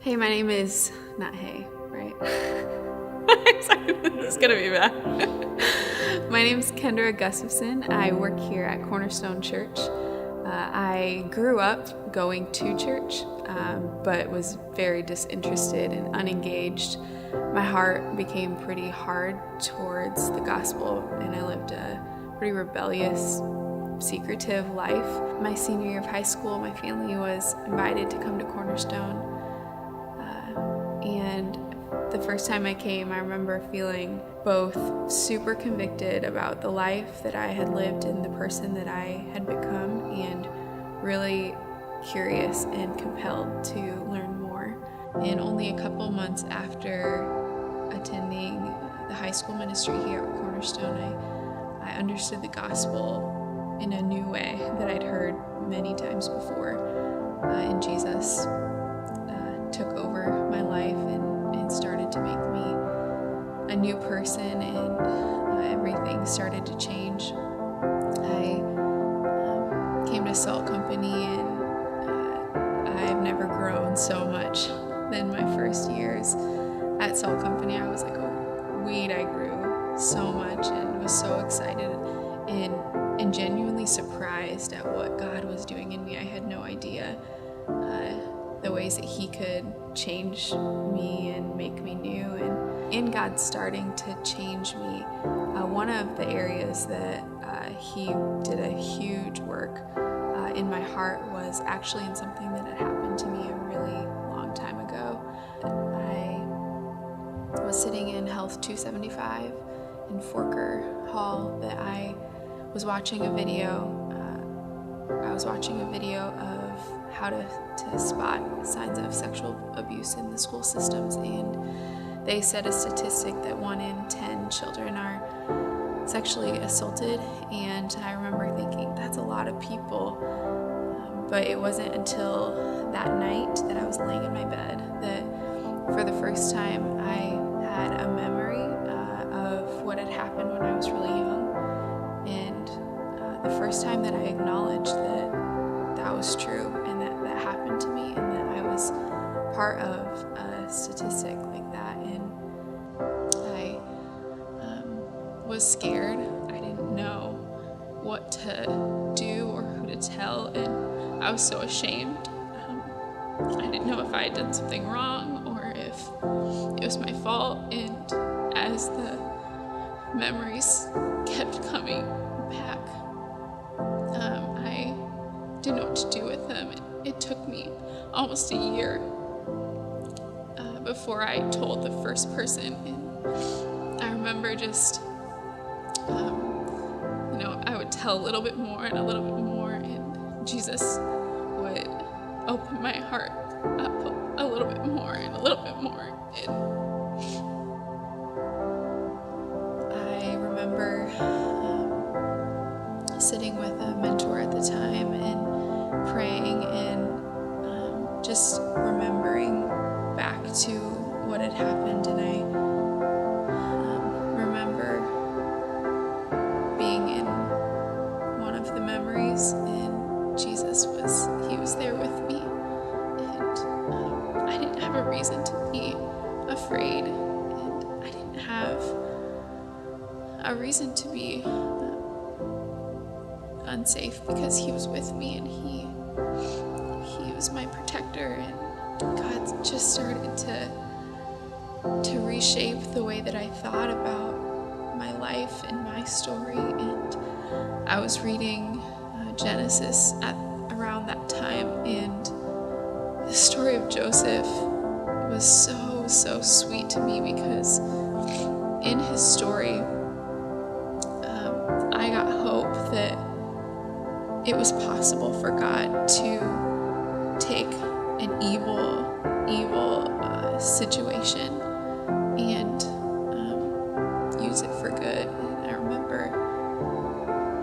Hey, my name is, not hey, right? I'm sorry, this is gonna be bad. My name's Kendra Gustafson. I work here at Cornerstone Church. I grew up going to church, but was very disinterested and unengaged. My heart became pretty hard towards the gospel, and I lived a pretty rebellious, secretive life. My senior year of high school, my family was invited to come to Cornerstone. And the first time I came, I remember feeling both super convicted about the life that I had lived and the person that I had become, and really curious and compelled to learn more. And only a couple months after attending the high school ministry here at Cornerstone, I understood the gospel in a new way that I'd heard many times before. And Jesus took over my life and started to make me a new person, and everything started to change. I came to Salt Company, and I've never grown so much than my first years at Salt Company. I was like a weed. I grew so much and was so excited and genuinely surprised at what God was doing in me. I had no idea the ways that He could change me and make me new. And in God starting to change me, one of the areas that He did a huge work in my heart was actually in something that had happened to me a really long time ago. I was sitting in Health 275 in Forker Hall that I was watching a video. Of how to spot signs of sexual abuse in the school systems, and they said a statistic that 1 in 10 children are sexually assaulted, and I remember thinking that's a lot of people, but it wasn't until that night that I was laying in my bed that for the first time I had a memory of what had happened when I was really young, and the first time that I acknowledged that was true and that happened to me, and that I was part of a statistic like that. And I was scared. I didn't know what to do or who to tell, and I was so ashamed. I didn't know if I had done something wrong or if it was my fault. And as the memories kept coming back, I didn't know what to do with them. It took me almost a year before I told the first person, and I remember just, I would tell a little bit more and a little bit more, and Jesus would open my heart up a little bit more and a little bit more. And I remember sitting with a mentor at the time and praying and just remembering back to what had happened. And I remember being in one of the memories, and Jesus was there with me, and I didn't have a reason to be afraid, and I didn't have a reason to be unsafe, because He was with me, and He was my protector. And God just started to reshape the way that I thought about my life and my story. And I was reading Genesis at around that time, and the story of Joseph was so sweet to me, because in his story I got hope that it was possible for God to take an evil situation and use it for good. And I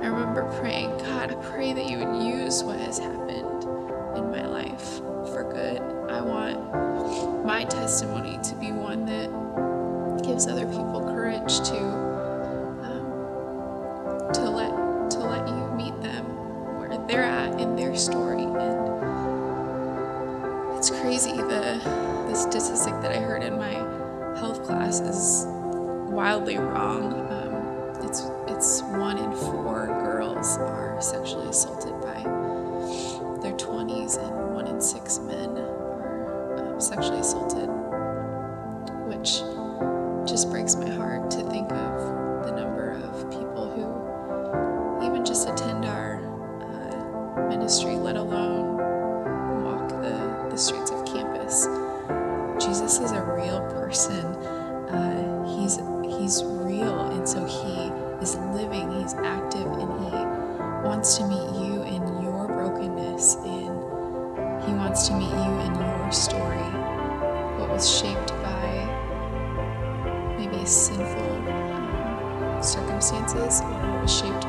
remember praying, God, I pray that You would use what has happened in my life for good. I want my testimony to be one that gives other people courage to let You meet them where they're at in their story. And It's crazy. The statistic that I heard in my health class is wildly wrong. It's 1 in 4 girls are sexually assaulted by their 20s, and 1 in 6 men are sexually assaulted, which just breaks my heart to think of the number of people who even just attend our ministry, let alone walk the streets of campus. Jesus is a real person. He's real, and so he is living, he's active, and he wants to meet you in your brokenness, and he wants to meet you in your story, what was shaped by maybe sinful circumstances, or what was shaped